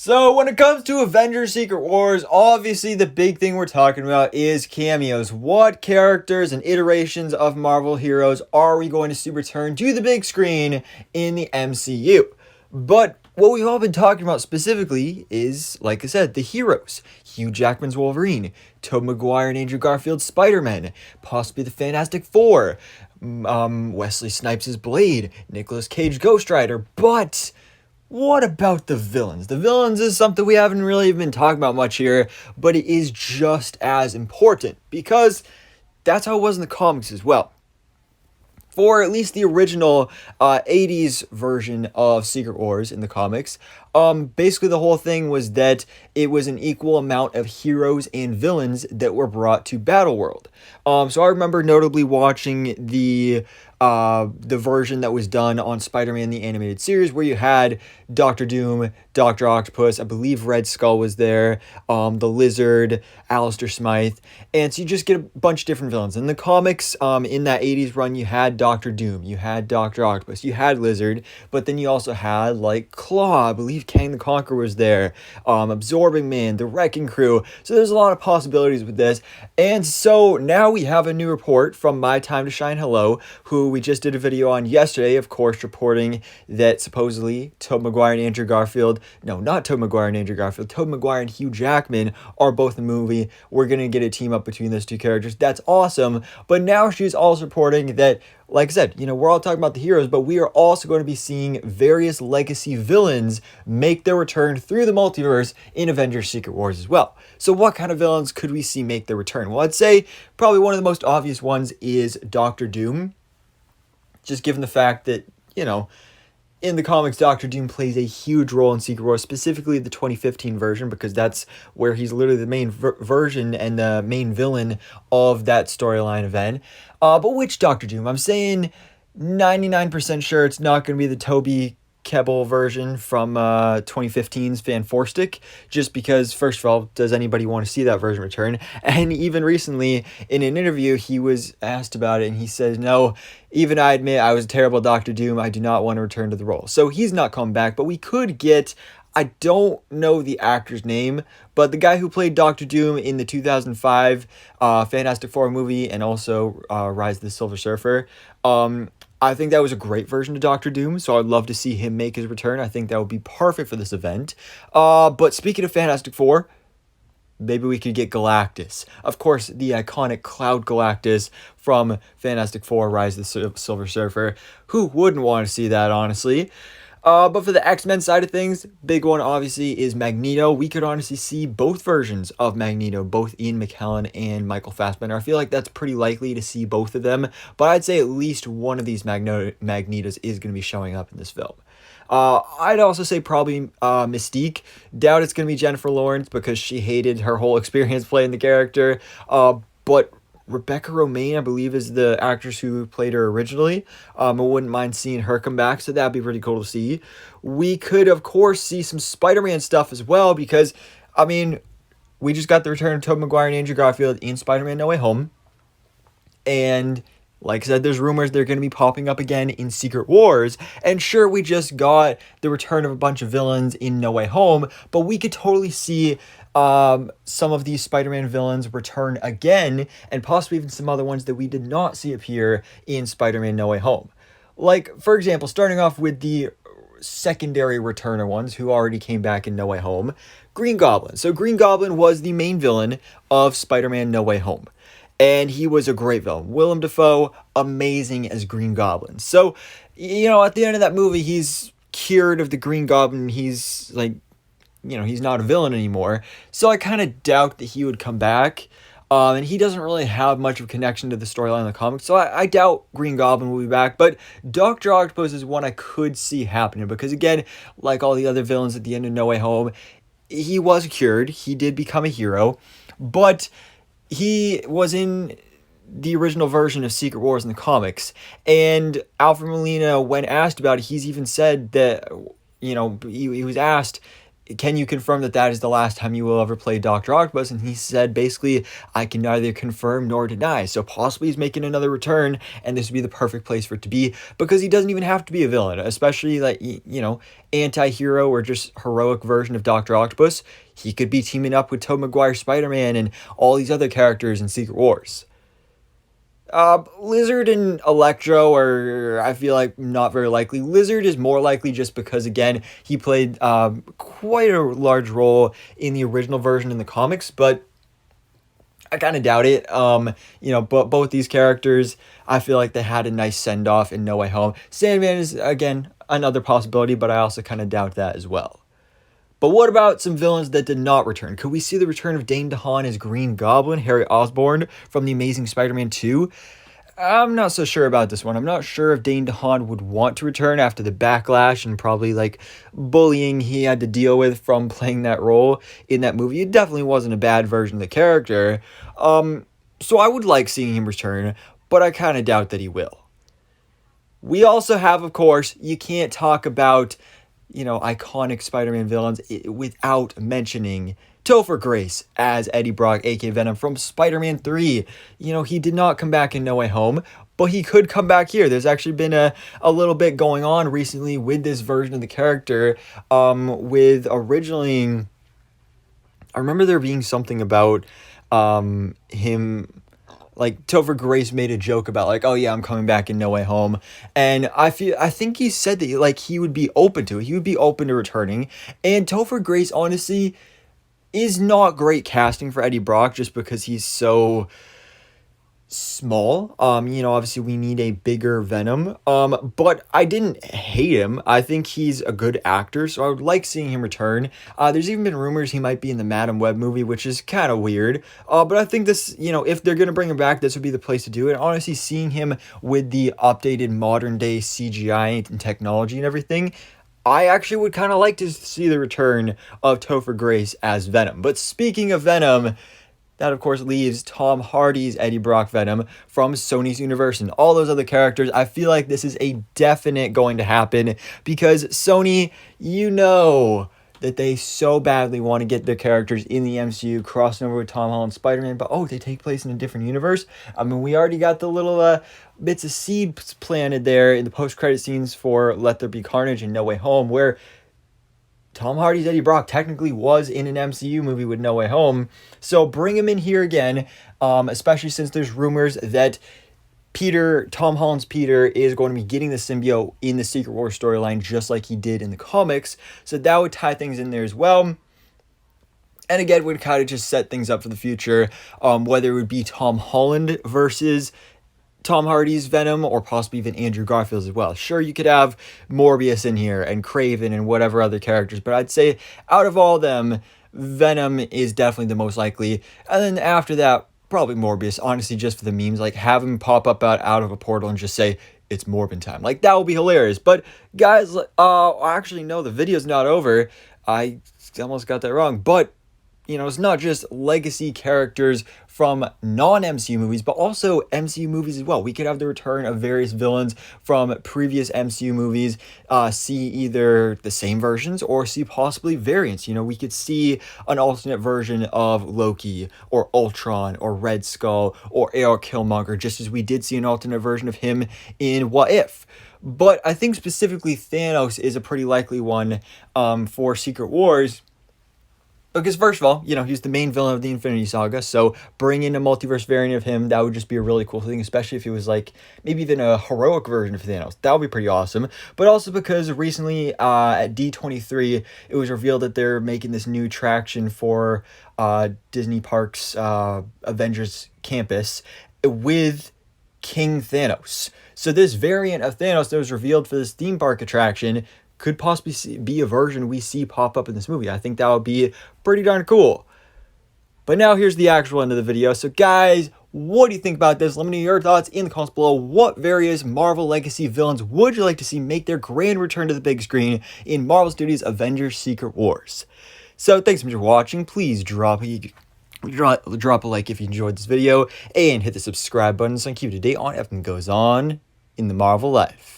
So when it comes to Avengers Secret Wars, obviously the big thing we're talking about is cameos. What characters and iterations of Marvel heroes are we going to see return to the big screen in the MCU? But what we've all been talking about specifically is, like I said, the heroes. Hugh Jackman's Wolverine, Tobey Maguire and Andrew Garfield's Spider-Man, possibly the Fantastic Four, Wesley Snipes' Blade, Nicolas Cage Ghost Rider, but what about the villains? The villains is something we haven't really been talking about much here, but it is just as important because that's how it was in the comics as well. For at least the original 80s version of Secret Wars in the comics, basically the whole thing was that it was an equal amount of heroes and villains that were brought to Battleworld. So I remember notably watching the version that was done on Spider-Man the Animated Series, where you had Doctor Doom, Doctor Octopus, I believe Red Skull was there, the Lizard, Alistair Smythe, and so you just get a bunch of different villains. In the comics, in that 80s run, you had Doctor Doom, you had Doctor Octopus, you had Lizard, but then you also had, like, Claw, I believe Kang the Conqueror was there, Absorbing Man, the Wrecking Crew, so there's a lot of possibilities with this, and so now we have a new report from My Time to Shine Hello, who we just did a video on yesterday, of course, reporting that supposedly Tobey Maguire and Andrew Garfield, no, not Tobey Maguire and Andrew Garfield, Tobey Maguire and Hugh Jackman are both in the movie. We're going to get a team up between those two characters. That's awesome. But now she's also reporting that, like I said, we're all talking about the heroes, but we are also going to be seeing various legacy villains make their return through the multiverse in Avengers Secret Wars as well. So what kind of villains could we see make their return? Well, I'd say probably one of the most obvious ones is Doctor Doom. Just given the fact that, in the comics, Doctor Doom plays a huge role in Secret Wars, specifically the 2015 version, because that's where he's literally the main version and the main villain of that storyline event. But which Doctor Doom? I'm saying 99% sure it's not going to be the Toby Kebbell version from 2015's Fan Stick, just because, first of all, does anybody want to see that version return? And even recently, in an interview, he was asked about it, and he said, no, even I admit I was a terrible Doctor Doom. I do not want to return to the role. So he's not coming back, but we could get, I don't know the actor's name, but the guy who played Doctor Doom in the 2005 Fantastic Four movie and also Rise of the Silver Surfer, I think that was a great version of Doctor Doom, so I'd love to see him make his return. I think that would be perfect for this event. But speaking of Fantastic Four, maybe we could get Galactus. Of course, the iconic Cloud Galactus from Fantastic Four, Rise of the Silver Surfer. Who wouldn't want to see that, honestly? But for the X-Men side of things, big one obviously is Magneto. We could honestly see both versions of Magneto, both Ian McKellen and Michael Fassbender. I feel like that's pretty likely to see both of them, but I'd say at least one of these Magnetos is going to be showing up in this film. I'd also say probably Mystique. Doubt it's going to be Jennifer Lawrence because she hated her whole experience playing the character, but Rebecca Romijn, I believe, is the actress who played her originally. I wouldn't mind seeing her come back, so that'd be pretty cool to see. We could, of course, see some Spider-Man stuff as well, because, we just got the return of Tobey Maguire and Andrew Garfield in Spider-Man No Way Home. And like I said, there's rumors they're going to be popping up again in Secret Wars. And sure, we just got the return of a bunch of villains in No Way Home, but we could totally see some of these Spider-Man villains return again, and possibly even some other ones that we did not see appear in Spider-Man No Way Home. Like, for example, starting off with the secondary returner ones who already came back in No Way Home, Green Goblin. So Green Goblin was the main villain of Spider-Man No Way Home, and he was a great villain. Willem Dafoe, amazing as Green Goblin. So, at the end of that movie, he's cured of the Green Goblin. He's like, he's not a villain anymore. So I kind of doubt that he would come back. And he doesn't really have much of a connection to the storyline in the comics. So I doubt Green Goblin will be back. But Dr. Octopus is one I could see happening. Because again, like all the other villains at the end of No Way Home, he was cured. He did become a hero. But he was in the original version of Secret Wars in the comics. And Alfred Molina, when asked about it, he's even said that, he was asked can you confirm that that is the last time you will ever play Dr. Octopus? And he said, basically, I can neither confirm nor deny. So possibly he's making another return, and this would be the perfect place for it to be, because he doesn't even have to be a villain, especially like, you know, anti-hero or just heroic version of Dr. Octopus. He could be teaming up with Tobey Maguire's Spider-Man and all these other characters in Secret Wars. Lizard and Electro are, I feel like, not very likely. Lizard is more likely just because, again, he played quite a large role in the original version in the comics, but I kind of doubt it. You know, but both these characters, I feel like they had a nice send-off in No Way Home. Sandman is, again, another possibility, but I also kind of doubt that as well. But what about some villains that did not return? Could we see the return of Dane DeHaan as Green Goblin, Harry Osborn from The Amazing Spider-Man 2? I'm not so sure about this one. I'm not sure if Dane DeHaan would want to return after the backlash and probably like bullying he had to deal with from playing that role in that movie. It definitely wasn't a bad version of the character. So I would like seeing him return, but I kind of doubt that he will. We also have, of course, you can't talk about, you know, iconic Spider-Man villains without mentioning Topher Grace as Eddie Brock, aka Venom, from Spider-Man 3. You know, he did not come back in No Way Home, but he could come back here. There's actually been a little bit going on recently with this version of the character, with originally, I remember there being something about him, like Topher Grace made a joke about like, oh yeah, I'm coming back in No Way Home. And I think he said that like he would be open to it. He would be open to returning. And Topher Grace honestly is not great casting for Eddie Brock just because he's so small. You know, obviously we need a bigger Venom. But I didn't hate him. I think he's a good actor, so I would like seeing him return. There's even been rumors he might be in the Madam Web movie, which is kind of weird. But I think this, you know, if they're gonna bring him back, this would be the place to do it. Honestly, seeing him with the updated modern day CGI and technology and everything, I actually would kind of like to see the return of Topher Grace as Venom. But speaking of Venom, that, of course, leaves Tom Hardy's Eddie Brock Venom from Sony's universe and all those other characters. I feel like this is a definite going to happen because Sony, you know that they so badly want to get their characters in the MCU crossing over with Tom Holland's Spider-Man, but oh, they take place in a different universe. I mean, we already got the little bits of seeds planted there in the post-credit scenes for Let There Be Carnage and No Way Home, where Tom Hardy's Eddie Brock technically was in an MCU movie with No Way Home. So bring him in here again, especially since there's rumors that Tom Holland's Peter is going to be getting the symbiote in the Secret Wars storyline just like he did in the comics. So that would tie things in there as well. And again, would kind of just set things up for the future, whether it would be Tom Holland versus Tom Hardy's Venom or possibly even Andrew Garfield's as well. Sure, you could have Morbius in here and Kraven and whatever other characters, but I'd say out of all them, Venom is definitely the most likely. And then after that, probably Morbius, honestly, just for the memes. Like, have him pop up out of a portal and just say, it's Morbin time. Like, that would be hilarious. But, guys, actually, no, the video's not over. I almost got that wrong. But, you know, it's not just legacy characters from non-MCU movies, but also MCU movies as well. We could have the return of various villains from previous MCU movies, see either the same versions or see possibly variants. You know, we could see an alternate version of Loki or Ultron or Red Skull or AR Killmonger, just as we did see an alternate version of him in What If. But I think specifically Thanos is a pretty likely one for Secret Wars. Because first of all, you know, he's the main villain of the Infinity Saga, so bring in a multiverse variant of him, that would just be a really cool thing, especially if he was like, maybe even a heroic version of Thanos. That would be pretty awesome. But also because recently at D23, it was revealed that they're making this new attraction for Disney Parks Avengers Campus with King Thanos. So this variant of Thanos that was revealed for this theme park attraction could possibly be a version we see pop up in this movie. I think that would be pretty darn cool. But now here's the actual end of the video. So guys, what do you think about this? Let me know your thoughts in the comments below. What various Marvel Legacy villains would you like to see make their grand return to the big screen in Marvel Studios' Avengers Secret Wars? So thanks so much for watching. Please drop a like if you enjoyed this video and hit the subscribe button so I can keep you up to date on everything that goes on in the Marvel life.